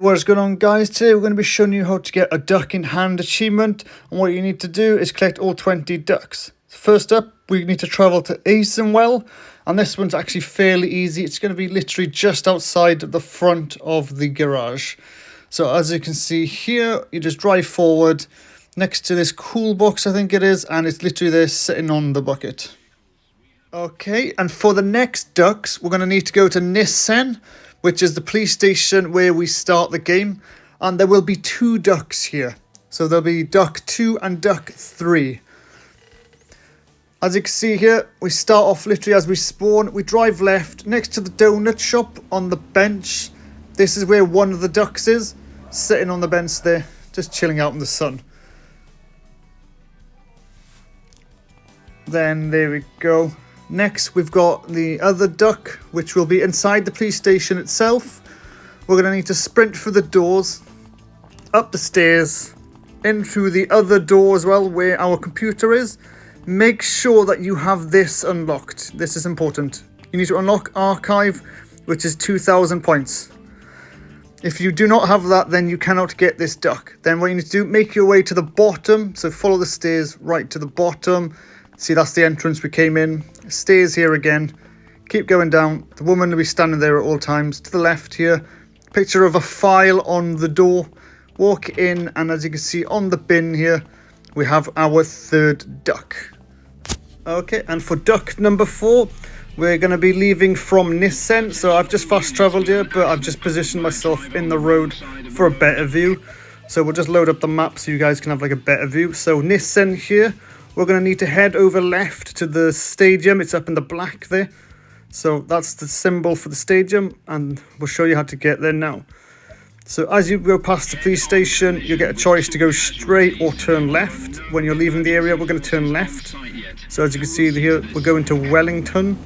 What is going on, guys? Today we're going to be showing you how to get a duck in hand achievement, and what you need to do is collect all 20 ducks. First up, we need to travel to Asonwell, and this one's actually fairly easy. It's going to be literally just outside the front of the garage. So as you can see here, you just drive forward next to this cool box, I think it is, and it's literally there sitting on the bucket. Okay, and for the next ducks, we're going to need to go to Nissen, which is the police station where we start the game. And there will be 2 ducks here. So there'll be duck 2 and duck 3. As you can see here, we start off literally as we spawn. We drive left next to the donut shop on the bench. This is where one of the ducks is, sitting on the bench there, just chilling out in the sun. Then there we go. Next, we've got the other duck, which will be inside the police station itself. We're going to need to sprint through the doors, up the stairs, in through the other door as well, where our computer is. Make sure that you have this unlocked. This is important. You need to unlock RXIV, which is 2,000 points. If you do not have that, then you cannot get this duck. Then what you need to do, make your way to the bottom. So follow the stairs right to the bottom. See, that's the entrance we came in. Stairs here again. Keep going down. The woman will be standing there at all times. To the left here, picture of a file on the door. Walk in, and as you can see on the bin here, we have our 3rd duck. Okay, and for duck number 4, we're going to be leaving from Nissen. So I've just fast travelled here, but I've just positioned myself in the road for a better view. So we'll just load up the map so you guys can have like a better view. So Nissen here. We're going to need to head over left to the stadium. It's up in the black there. So that's the symbol for the stadium, and we'll show you how to get there now. So as you go past the police station, you get a choice to go straight or turn left. When you're leaving the area, we're going to turn left. So as you can see here, we're going to Wellington.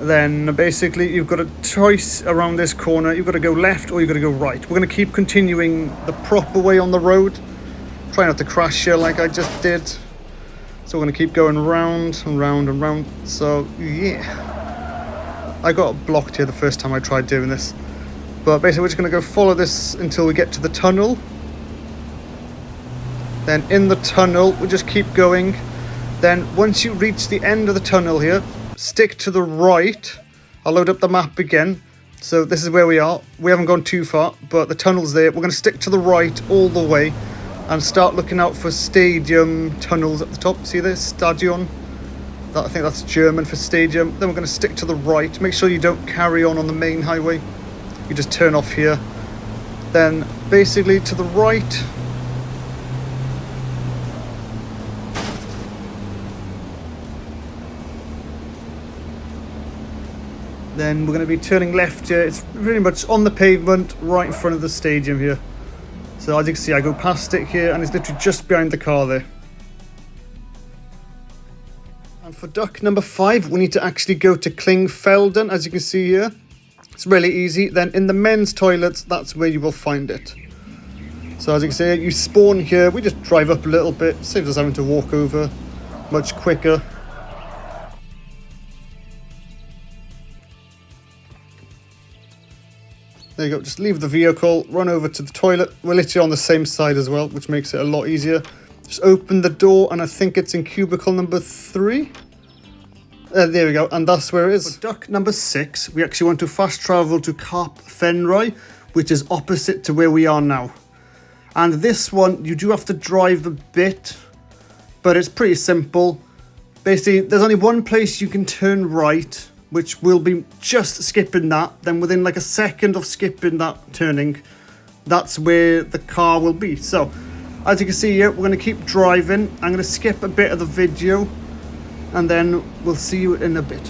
Then basically you've got a choice around this corner. You've got to go left or you've got to go right. We're going to keep continuing the proper way on the road. Try not to crash here like I just did. So we're going to keep going round and round and round. So yeah, I got blocked here the first time I tried doing this. But basically we're just going to go follow this until we get to the tunnel. Then in the tunnel we just keep going. Then once you reach the end of the tunnel here, stick to the right. I'll load up the map again. So this is where we are. We haven't gone too far, but the tunnel's there. We're going to stick to the right all the way and start looking out for stadium tunnels at the top. See this? Stadion. I think that's German for stadium. Then we're going to stick to the right. Make sure you don't carry on the main highway. You just turn off here. Then basically to the right. Then we're going to be turning left here. It's pretty much on the pavement right in front of the stadium here. So as you can see, I go past it here, and it's literally just behind the car there. And for duck number 5, we need to actually go to Klingfelden, as you can see here. It's really easy. Then in the men's toilets, that's where you will find it. So as you can see, you spawn here. We just drive up a little bit, saves us having to walk over much quicker. There you go, just leave the vehicle, run over to the toilet. We're literally on the same side as well, which makes it a lot easier. Just open the door, and I think it's in cubicle number 3. There we go, and that's where it is. For duck number 6, we actually want to fast travel to Cap Fenroy, which is opposite to where we are now. And this one, you do have to drive a bit, but it's pretty simple. Basically, there's only one place you can turn right, which will be just skipping that. Then within like a second of skipping that turning, that's where the car will be. So as you can see here, we're going to keep driving. I'm going to skip a bit of the video, and then we'll see you in a bit.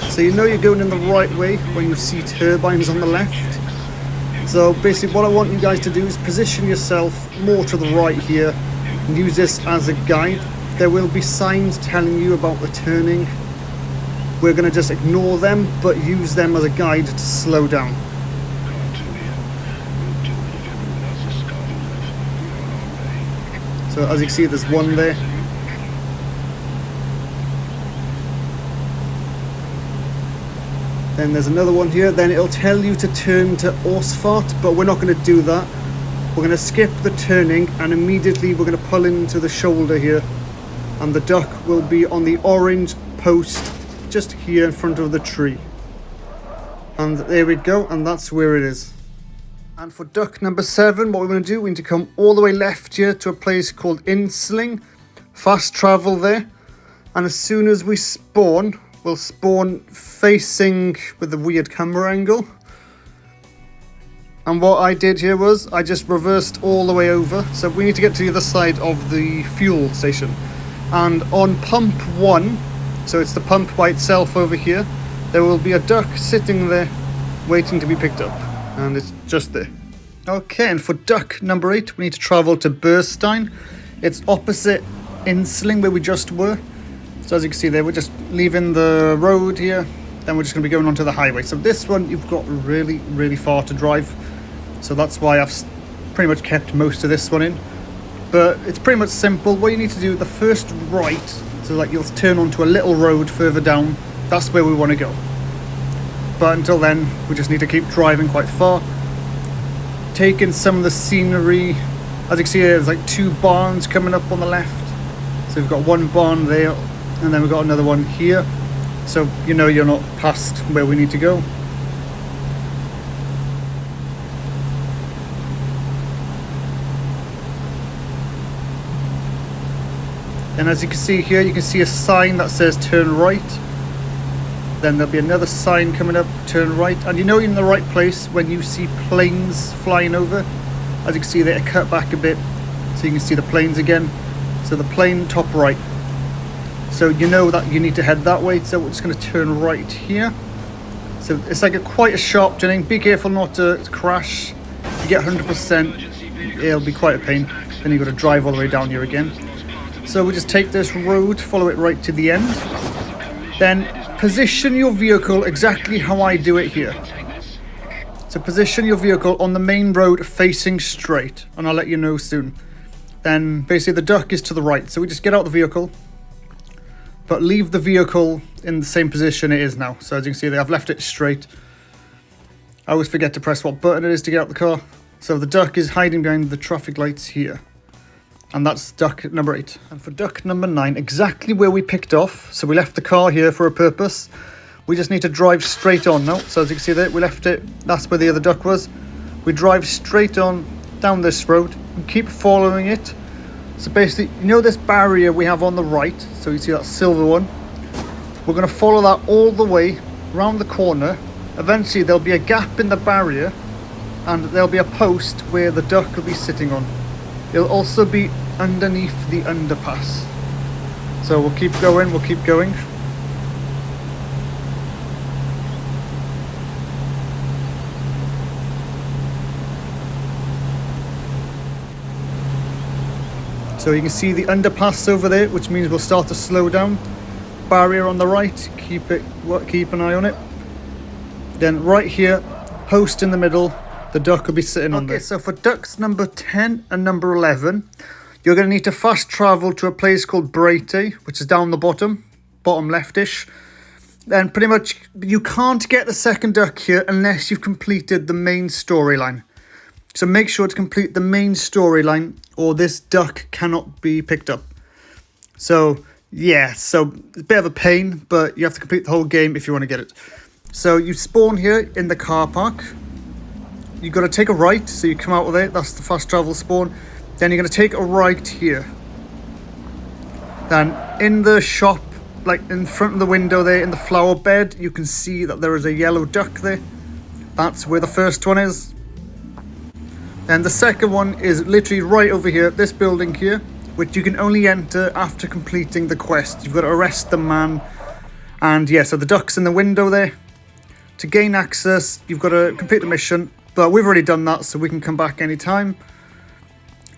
So you know you're going in the right way when you see turbines on the left. So basically what I want you guys to do is position yourself more to the right here and use this as a guide. There will be signs telling you about the turning. We're going to just ignore them, but use them as a guide to slow down. So as you can see, there's one there. Then there's another one here. Then it'll tell you to turn to Ausfahrt, but we're not going to do that. We're going to skip the turning and immediately we're going to pull into the shoulder here. And the duck will be on the orange post just here in front of the tree. And there we go, and that's where it is. And for duck number 7, what we're going to do, we need to come all the way left here to a place called Insling. Fast travel there. And as soon as we spawn, we'll spawn facing with the weird camera angle. And what I did here was, I just reversed all the way over. So we need to get to the other side of the fuel station. And on pump 1, so it's the pump by itself over here, there will be a duck sitting there waiting to be picked up. And it's just there. Okay, and for duck number 8, we need to travel to Burstein. It's opposite Insling where we just were. So as you can see there, we're just leaving the road here. Then we're just going to be going onto the highway. So this one, you've got really, really far to drive. So that's why I've pretty much kept most of this one in. But it's pretty much simple. What you need to do, the first right, so like you'll turn onto a little road further down. That's where we want to go. But until then, we just need to keep driving quite far. Taking some of the scenery. As you can see, there's like 2 barns coming up on the left. So we've got one barn there, and then we've got another one here. So you know you're not past where we need to go. And as you can see here, you can see a sign that says turn right. Then there'll be another sign coming up, turn right. And you know you're in the right place when you see planes flying over. As you can see, they're cut back a bit so you can see the planes again. So the plane top right. So you know that you need to head that way. So we're just going to turn right here. So it's like quite a sharp turning. Be careful not to crash. If you get 100%, it'll be quite a pain. Then you've got to drive all the way down here again. So we just take this road, follow it right to the end. Then position your vehicle exactly how I do it here. So position your vehicle on the main road facing straight, and I'll let you know soon. Then basically the duck is to the right, so we just get out the vehicle, but leave the vehicle in the same position it is now. So as you can see there, I've left it straight. I always forget to press what button it is to get out the car. So the duck is hiding behind the traffic lights here. And that's duck number 8. And for duck number 9, exactly where we picked off. So we left the car here for a purpose. We just need to drive straight on now. So as you can see there, we left it. That's where the other duck was. We drive straight on down this road and keep following it. So basically, you know this barrier we have on the right? So you see that silver one? We're going to follow that all the way around the corner. Eventually there'll be a gap in the barrier and there'll be a post where the duck will be sitting on. It'll also be underneath the underpass. So we'll keep going, we'll keep going. So you can see the underpass over there, which means we'll start to slow down. Barrier on the right, keep an eye on it. Then right here, post in the middle, the duck will be sitting on there. So for ducks number 10 and number 11, you're going to need to fast travel to a place called Brete, which is down the bottom leftish. Then pretty much you can't get the second duck here unless you've completed the main storyline. So make sure to complete the main storyline or this duck cannot be picked up. So yeah, so it's a bit of a pain, but you have to complete the whole game if you want to get it. So you spawn here in the car park. You've got to take a right, so you come out of it. That's the fast travel spawn. Then you're going to take a right here. Then in the shop, like in front of the window there, in the flower bed, you can see that there is a yellow duck there. That's where the first one is. And the second one is literally right over here, this building here, which you can only enter after completing the quest. You've got to arrest the man. And yeah, so the duck's in the window there. To gain access, you've got to complete the mission. But we've already done that, so we can come back anytime.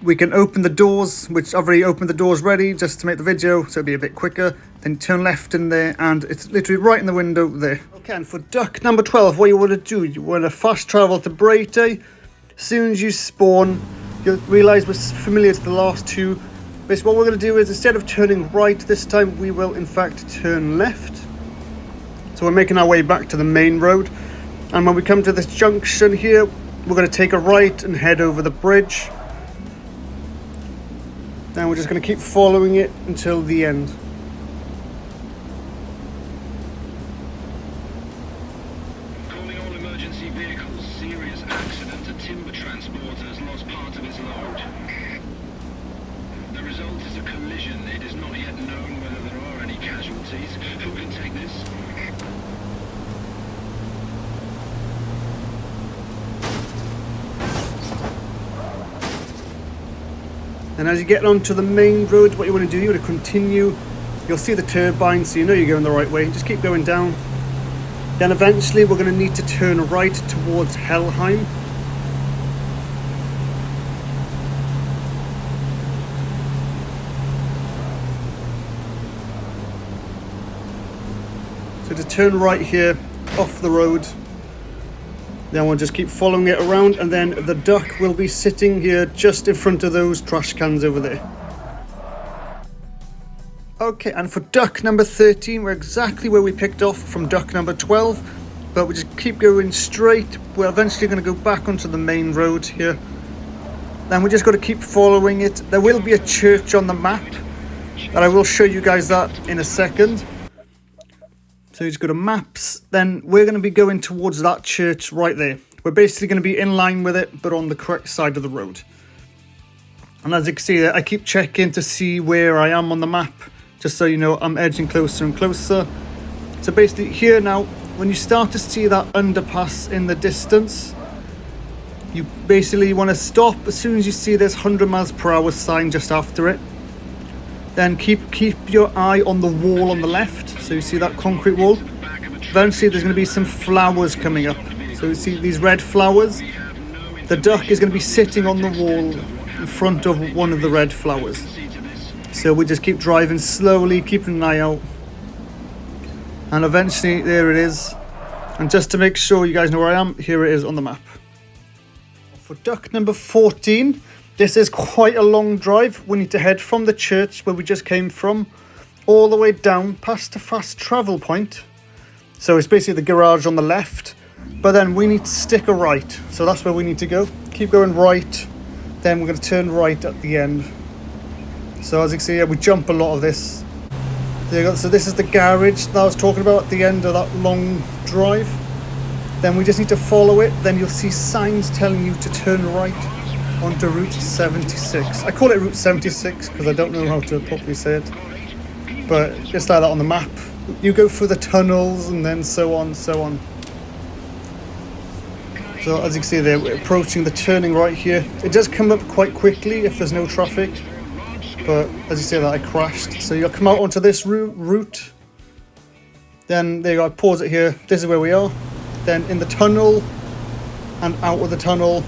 We can open the doors, which I've already opened the doors ready just to make the video, so it'll be a bit quicker. Then turn left in there, and it's literally right in the window there. Okay, and for duck number 12, what you want to do, you want to fast travel to Brete. As soon as you spawn, you'll realise we're familiar to the last two. Basically, what we're going to do is, instead of turning right this time, we will in fact turn left. So we're making our way back to the main road. And when we come to this junction here, we're going to take a right and head over the bridge. Then we're just going to keep following it until the end. Calling all emergency vehicles. Serious accident. A timber transporter has lost part of its load. The result is a collision. It is not yet known whether there are any casualties. Who can take this? And as you get onto the main road, what you want to do, you want to continue. You'll see the turbine, so you know you're going the right way. Just keep going down. Then eventually we're going to need to turn right towards Helheim. So to turn right here, off the road. Then we'll just keep following it around, and then the duck will be sitting here just in front of those trash cans over there. Okay, and for duck number 13, we're exactly where we picked off from duck number 12, but we just keep going straight. We're eventually going to go back onto the main road here. Then we just got to keep following it. There will be a church on the map, and I will show you guys that in a second. So you just go to maps, then we're going to be going towards that church right there. We're basically going to be in line with it, but on the correct side of the road. And as you can see there, I keep checking to see where I am on the map, just so you know I'm edging closer and closer. So basically here now, when you start to see that underpass in the distance, you basically want to stop as soon as you see this 100 miles per hour sign just after it. Then keep your eye on the wall on the left. So you see that concrete wall. Eventually there's going to be some flowers coming up. So you see these red flowers. The duck is going to be sitting on the wall in front of one of the red flowers. So we just keep driving slowly, keeping an eye out. And eventually there it is. And just to make sure you guys know where I am, here it is on the map. For duck number 14, this is quite a long drive. We need to head from the church where we just came from all the way down past the fast travel point. So it's basically the garage on the left, but then we need to stick a right. So that's where we need to go. Keep going right, then we're going to turn right at the end. So as you can see, we jump a lot of this. There you go. So this is the garage that I was talking about at the end of that long drive. Then we just need to follow it. Then you'll see signs telling you to turn right onto Route 76. I call it Route 76 because I don't know how to properly say it, but just like that on the map. You go through the tunnels and then so on. So as you can see there, we're approaching the turning right here. It does come up quite quickly if there's no traffic, but as you see that I crashed. So you'll come out onto this route. Then there you go, I pause it here. This is where we are. Then in the tunnel and out of the tunnel,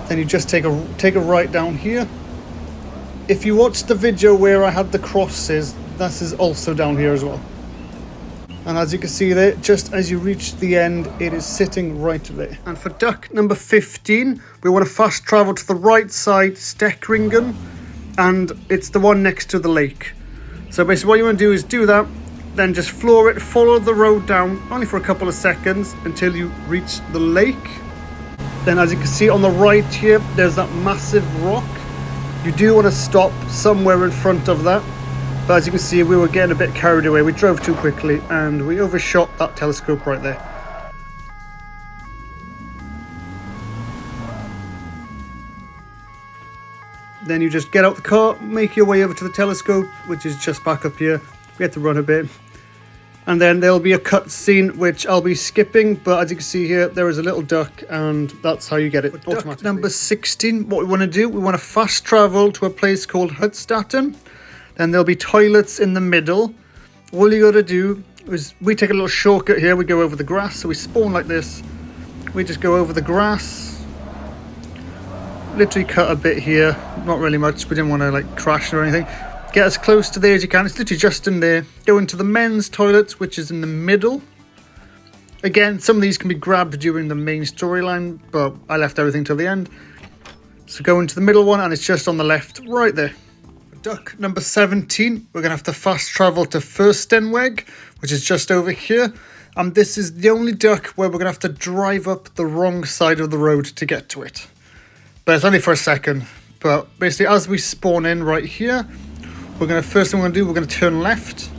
then you just take a right down here. If you watched the video where I had the crosses, this is also down here as well. And as you can see there, just as you reach the end, it is sitting right there. And for duck number 15, we want to fast travel to the right side, Steckringen, and it's the one next to the lake. So basically what you want to do is do that, then just floor it, follow the road down, only for a couple of seconds until you reach the lake. Then as you can see on the right here, there's that massive rock. You do want to stop somewhere in front of that. But as you can see, we were getting a bit carried away. We drove too quickly and we overshot that telescope right there. Then you just get out the car, make your way over to the telescope, which is just back up here. We had to run a bit. And then there'll be a cut scene, which I'll be skipping. But as you can see here, there is a little duck, and that's how you get it automatically. Number 16, what we want to do, we want to fast travel to a place called Hudstaten. Then there'll be toilets in the middle. All you got to do is, we take a little shortcut here. We go over the grass, so we spawn like this. We just go over the grass. Literally cut a bit here, not really much. We didn't want to like crash or anything. Get as close to there as you can. It's literally just in there. Go into the men's toilets, which is in the middle. Again, some of these can be grabbed during the main storyline, but I left everything till the end. So go into the middle one, and it's just on the left, right there. duck number 17, we're going to have to fast travel to Furstenweg, which is just over here. And this is the only duck where we're going to have to drive up the wrong side of the road to get to it. But it's only for a second. But basically, as we spawn in right here, first thing we're going to do, we're going to turn left.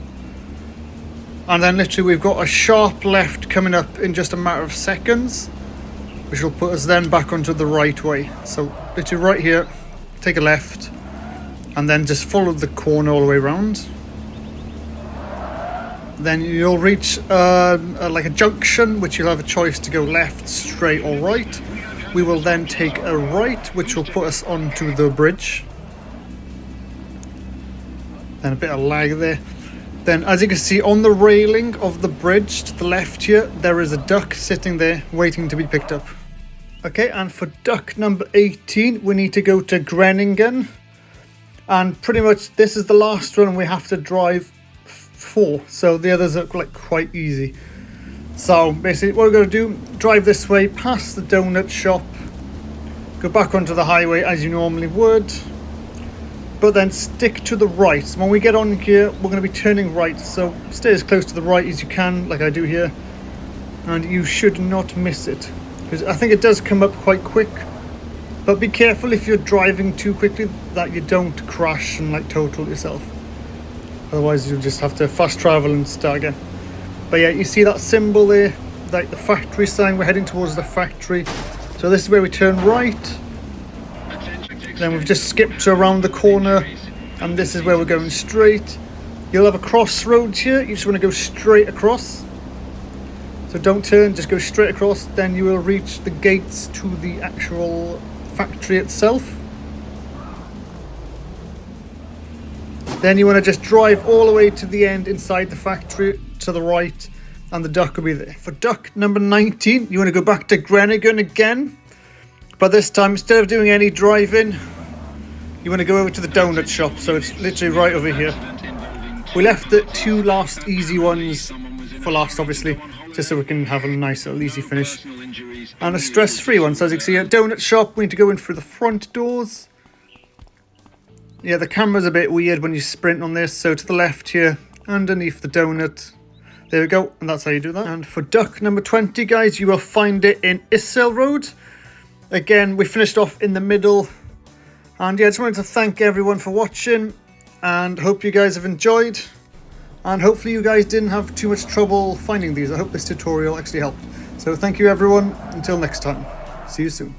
And then literally we've got a sharp left coming up in just a matter of seconds, which will put us then back onto the right way. So literally right here, take a left, and then just follow the corner all the way around. Then you'll reach like a junction, which you'll have a choice to go left, straight or right. We will then take a right, which will put us onto the bridge. Then a bit of lag there. Then as you can see on the railing of the bridge to the left here, there is a duck sitting there waiting to be picked up. Okay, and for duck number 18, we need to go to Groningen. And pretty much this is the last one we have to drive for, so the others are like quite easy. So basically what we're going to do, drive this way past the donut shop, go back onto the highway as you normally would, but then stick to the right. So when we get on here, we're going to be turning right, so stay as close to the right as you can, like I do here, and you should not miss it, because I think it does come up quite quick. But be careful if you're driving too quickly that you don't crash and like total yourself. Otherwise you'll just have to fast travel and start again. But yeah, you see that symbol there, like the factory sign, we're heading towards the factory. So this is where we turn right. Then we've just skipped around the corner, and this is where we're going straight. You'll have a crossroads here, you just want to go straight across. So don't turn, just go straight across, then you will reach the gates to the actual factory itself. Then you want to just drive all the way to the end inside the factory to the right, and the duck will be there. For duck number 19, you want to go back to Groningen again, but this time instead of doing any driving, you want to go over to the donut shop. So it's literally right over here. We left the two last easy ones for last, obviously, just so we can have a nice little easy finish and a stress-free one. So as you can see, at donut shop, we need to go in through the front doors. Yeah, the camera's a bit weird when you sprint on this, so to the left here, underneath the donut. There we go, and that's how you do that. And for duck number 20, guys, you will find it in Issel Road. Again, we finished off in the middle. And yeah, I just wanted to thank everyone for watching, and hope you guys have enjoyed. And hopefully you guys didn't have too much trouble finding these. I hope this tutorial actually helped. So thank you everyone, until next time. See you soon.